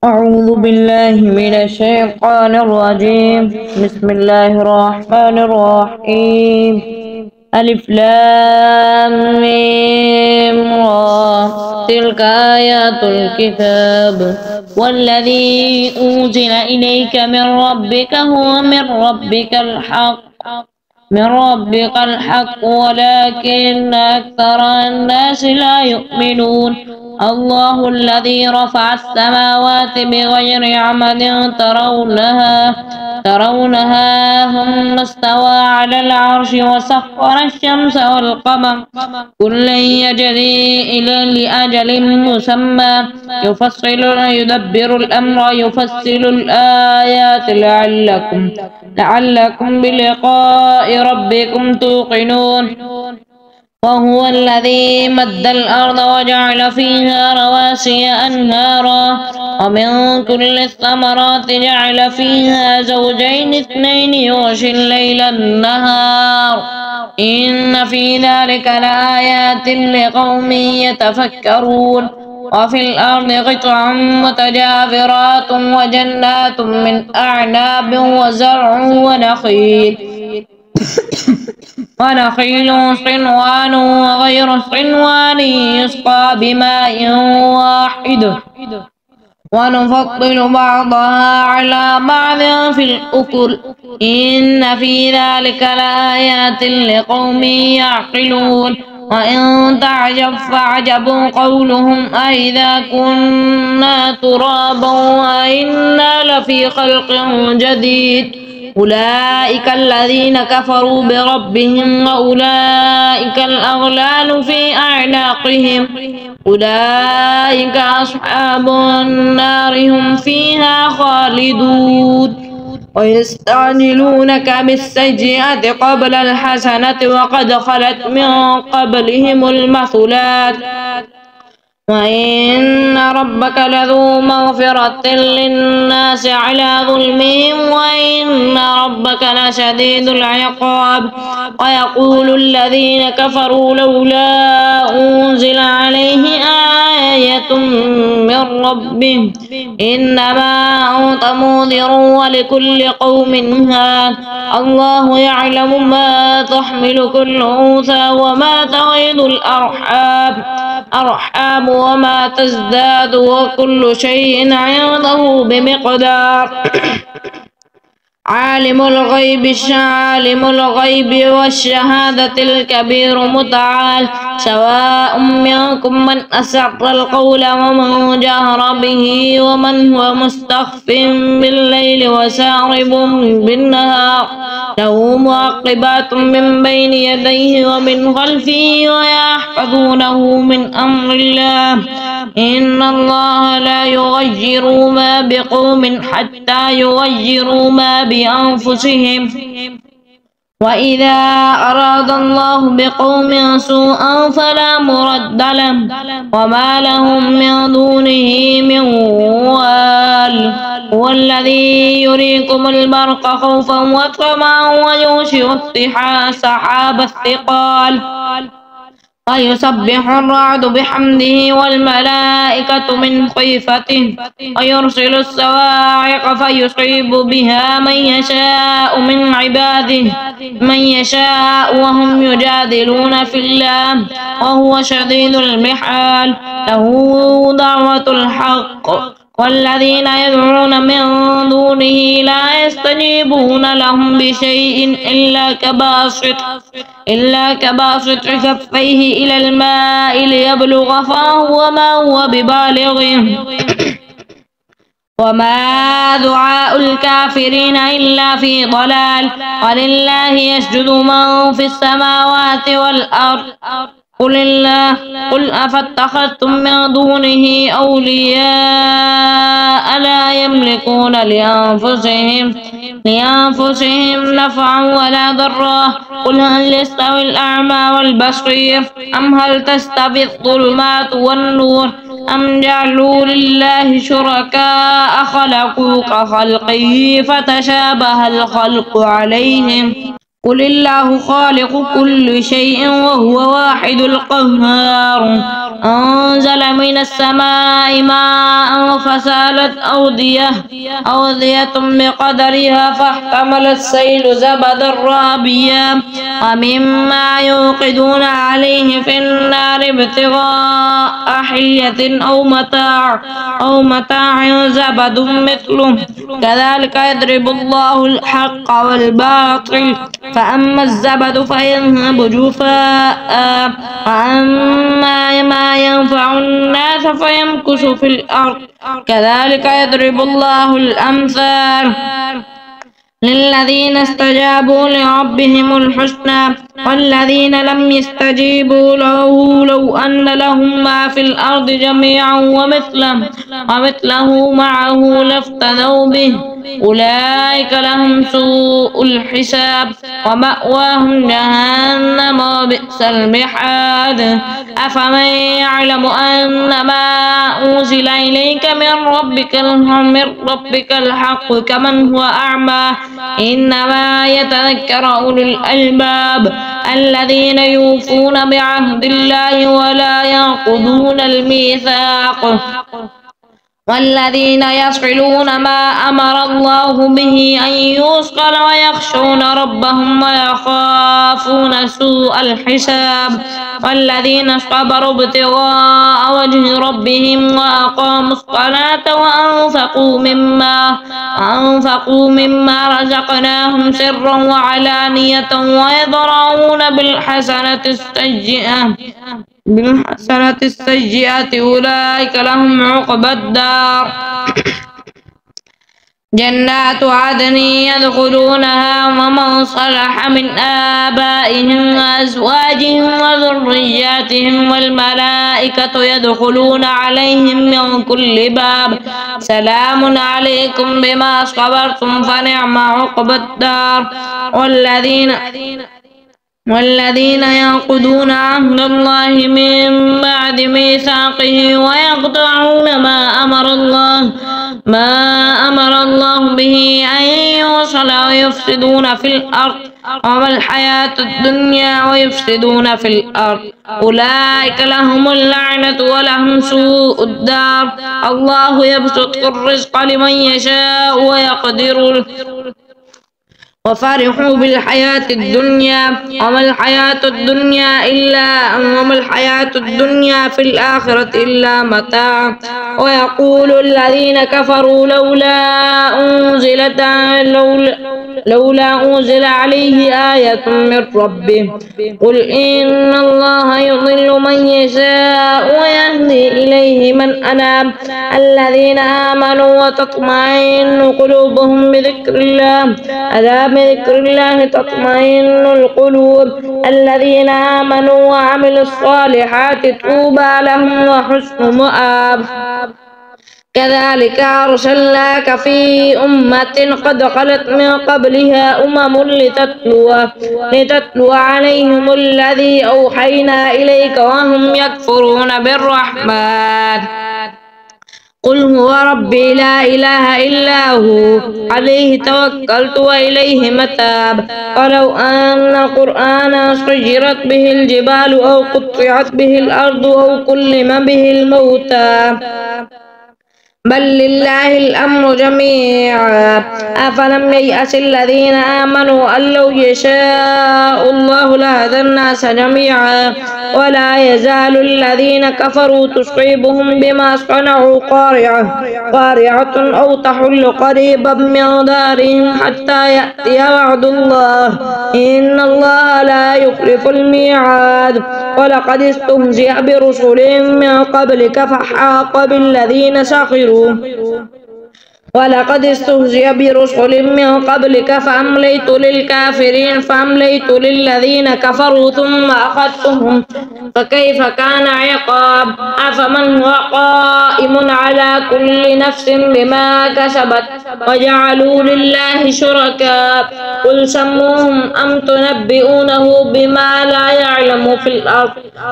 أعوذ بالله من الشيطان الرجيم. بسم الله الرحمن الرحيم. ألف لام ميم را. تلك آيات الكتاب والذي أنزل إليك من ربك هو من ربك الحق ولكن أكثر الناس لا يؤمنون. الله الذي رفع السماوات بغير عمد ترونها ثم استوى على العرش وسخر الشمس والقمر كل يجري إلى لأجل مسمى يدبر الأمر يفصل الآيات لعلكم بلقاء ربكم توقنون. وهو الذي مد الأرض وجعل فيها رواسي أنهارا ومن كل الثمرات جعل فيها زوجين اثنين يغشي الليل النهار إن في ذلك لآيات لقوم يتفكرون. وفي الأرض قطع متجاورات وجنات من أعناب وزرع ونخيل صنوان وغير صنوان يسقى بماء واحد ونفضل بعضها على بعض في الأكل إن في ذلك لآيات لقوم يعقلون. وإن تعجب فعجب قولهم أإذا كنا ترابا وإنا لفي خلق جديد أولئك الذين كفروا بربهم وأولئك الأغلال في أعناقهم أولئك أصحاب النار هم فيها خالدون. ويستعجلونك بالسيئة قبل الحسنة وقد خلت من قبلهم المثلات وإن ربك لذو مغفرة للناس على ظلمهم وإن ربك لشديد العقاب. ويقول الذين كفروا لولا أنزل عليه آية من ربه إنما أنت منذر ولكل قوم هاد الله يعلم ما تحمل كل أنثى وما تغيض الأرحام وما تزداد وكل شيء عنده بمقدار. عالم الغيب والشهادة الكبير متعال سواء منكم من أسر القول ومن جهر به ومن هو مستخف بالليل وسارب بالنهار له معقبات من بين يديه ومن خلفه ويحفظونه من أمر الله إن الله لا يغير ما بقوم حتى يغيروا ما بأنفسهم وإذا أراد الله بقوم سوءا فلا مرد له وما لهم من دونه من وال هو الذي يريكم البرق خوفا وطمعا وينشئ السحاب الثقال ويسبح الرعد بحمده والملائكة من خيفته ويرسل الصواعق فيصيب بها من يشاء من عباده وهم يجادلون في الله وهو شديد المحال له دعوة الحق والذين يدعون من دونه لا يستجيبون لهم بشيء إلا كباسط كفيه إلى الماء ليبلغ فاه وما هو ببالغه وما دعاء الكافرين إلا في ضلال ولله يسجد من في السماوات والأرض قل أفاتخذتم من دونه أولياء لا يملكون لأنفسهم نفعا ولا ضرا قل هل يستوي الأعمى والبصير أم هل تستوي الظلمات والنور أم جعلوا لله شركاء خلقوا كخلقه فتشابه الخلق عليهم قل الله خالق كل شيء وهو واحد القهار أنزل من السماء ماء فسالت أودية بقدرها فاحتمل السيل زبدا رابيا ومما يوقدون عليه في النار ابتغاء حلية أو متاع زبد مثله كذلك يضرب الله الحق والباطل فأما الزبد فيذهب جفاء وأما ما ينفع الناس فيمكث في الأرض كذلك يضرب الله الأمثال للذين استجابوا لربهم الحسنى والذين لم يستجيبوا له لو أن لهم ما في الأرض جميعا ومثله معه لافتدوا به أولئك لهم سوء الحساب ومأواهم جهنم وبئس المحاد أفمن يعلم أن ما أنزل إليك من ربك الحق كمن هو أعمى إنما يتذكر أولو الألباب الذين يوفون بعهد الله ولا ينقضون الميثاق والذين يصلون ما أمر الله به أن يوصل ويخشون ربهم ويخافون سوء الحساب والذين صبروا ابتغاء وجه ربهم وأقاموا الصلاة وأنفقوا مما رزقناهم سرا وعلانية ويدرؤون بالحسنة السيئة أولئك لهم عقبى الدار جنات عدن يدخلونها ومن صلح من آبائهم وأزواجهم وذرياتهم والملائكة يدخلون عليهم من كل باب سلام عليكم بما صبرتم فنعم عقبى الدار والذين ينقضون عهد الله من بعد ميثاقه ويقطعون ما أمر الله به أن يوصل ويفسدون في الأرض أولئك لهم اللعنة ولهم سوء الدار الله يبسط الرزق لمن يشاء ويقدر وفرحوا بالحياة الدنيا وما الحياة الدنيا في الآخرة إلا متاع ويقول الذين كفروا لولا أنزل عليه آية من ربه قل إن الله يضل من يشاء ويهدي إليه من أناب الذين آمنوا وتطمئن قلوبهم بذكر الله ألا بذكر الله تطمئن القلوب الذين آمنوا وعملوا الصالحات طوبى لهم وحسن مآب كذلك أرسلناك في أمة قد خلت من قبلها لتتلو عليهم الذي أوحينا إليك وهم يكفرون بالرحمن قل هو ربي لا إله إلا هو عليه توكلت وإليه متاب ولو أن القرآن سيرت به الجبال أو قطعت به الأرض أو كلم به الموتى بل لله الأمر جميعا أفلم ييأس الذين آمنوا أن لو يشاء الله لهدى الناس جميعا ولا يزال الذين كفروا تصيبهم بما صنعوا قارعة أو تحل قريبا من دارهم حتى يأتي وعد الله إن الله لا يخلف الميعاد ولقد استهزئ برسل من قبلك فحاق بالذين سخروا فأمليت للذين كفروا ثم أخذتهم فكيف كان عقاب أفمن هو قائم على كل نفس بما كسبت وجعلوا لله شركاء قل سموهم أم تنبئونه بما لا يعلم في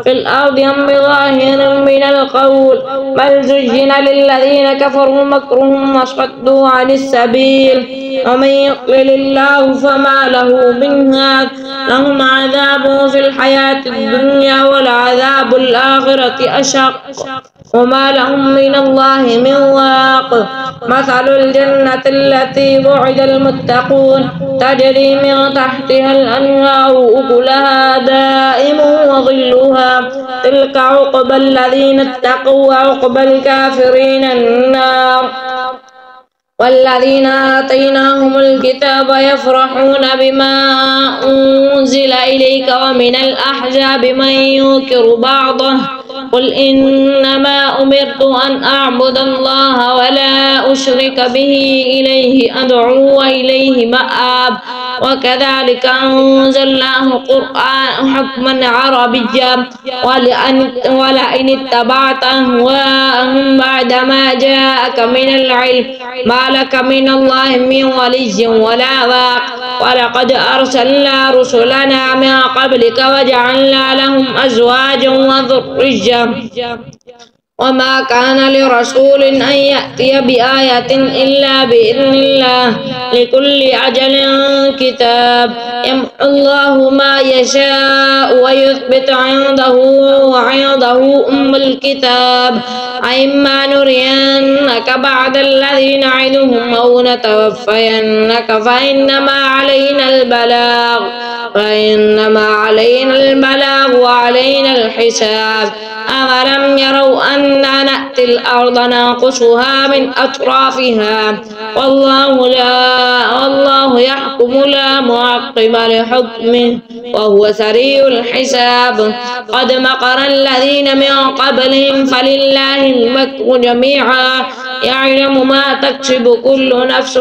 الأرض أم بظاهر من القول بل زين للذين كفروا مكرهم وصد فصدوا عن السبيل ومن يضلل الله فما له من هاد لهم عذاب في الحياة الدنيا ولعذاب الآخرة أشق وما لهم من الله من واق مثل الجنة التي وعد المتقون تجري من تحتها الأنهار أكلها دائم وظلها تلك عقبى الذين اتقوا وعقبى الكافرين النار والذين آتيناهم الكتاب يفرحون بما أنزل إليك ومن الأحزاب من ينكر بعضه قل إنما أمرت أن أعبد الله ولا أشرك به إليه أدعو وإليه مآب وكذلك أنزلناه قرآن حكما عربيا ولئن اتبعت أهواءهم بعدما جاءك من العلم ما لك من الله من ولي ولا واق ولقد أرسلنا رسلنا من قبلك وجعلنا لهم أزواجا وذرية وما كان لرسول أن يأتي بآية إلا بإذن الله لكل أجل كتاب يمحو الله ما يشاء ويثبت وعنده أم الكتاب أئما نرينك بعد الذي نعدهم أو نتوفينك فإنما علينا البلاغ وعلينا الحساب أولم يروا أنا نأتي الأرض ننقصها من أطرافها والله يحكم لا معقب لحكمه وهو سريع الحساب قد مكر الذين من قبلهم فلله المكر جميعا يعلم ما تكسب كل نفس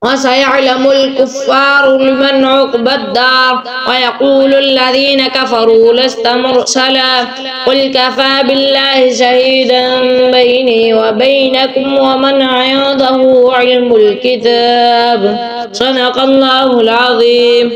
وسيعلم الكفار لمن عقبى الدار ويقول الذين كفروا لست مرسلا قل كفى بالله شهيدا بيني وبينكم ومن عنده علم الكتاب صدق الله العظيم.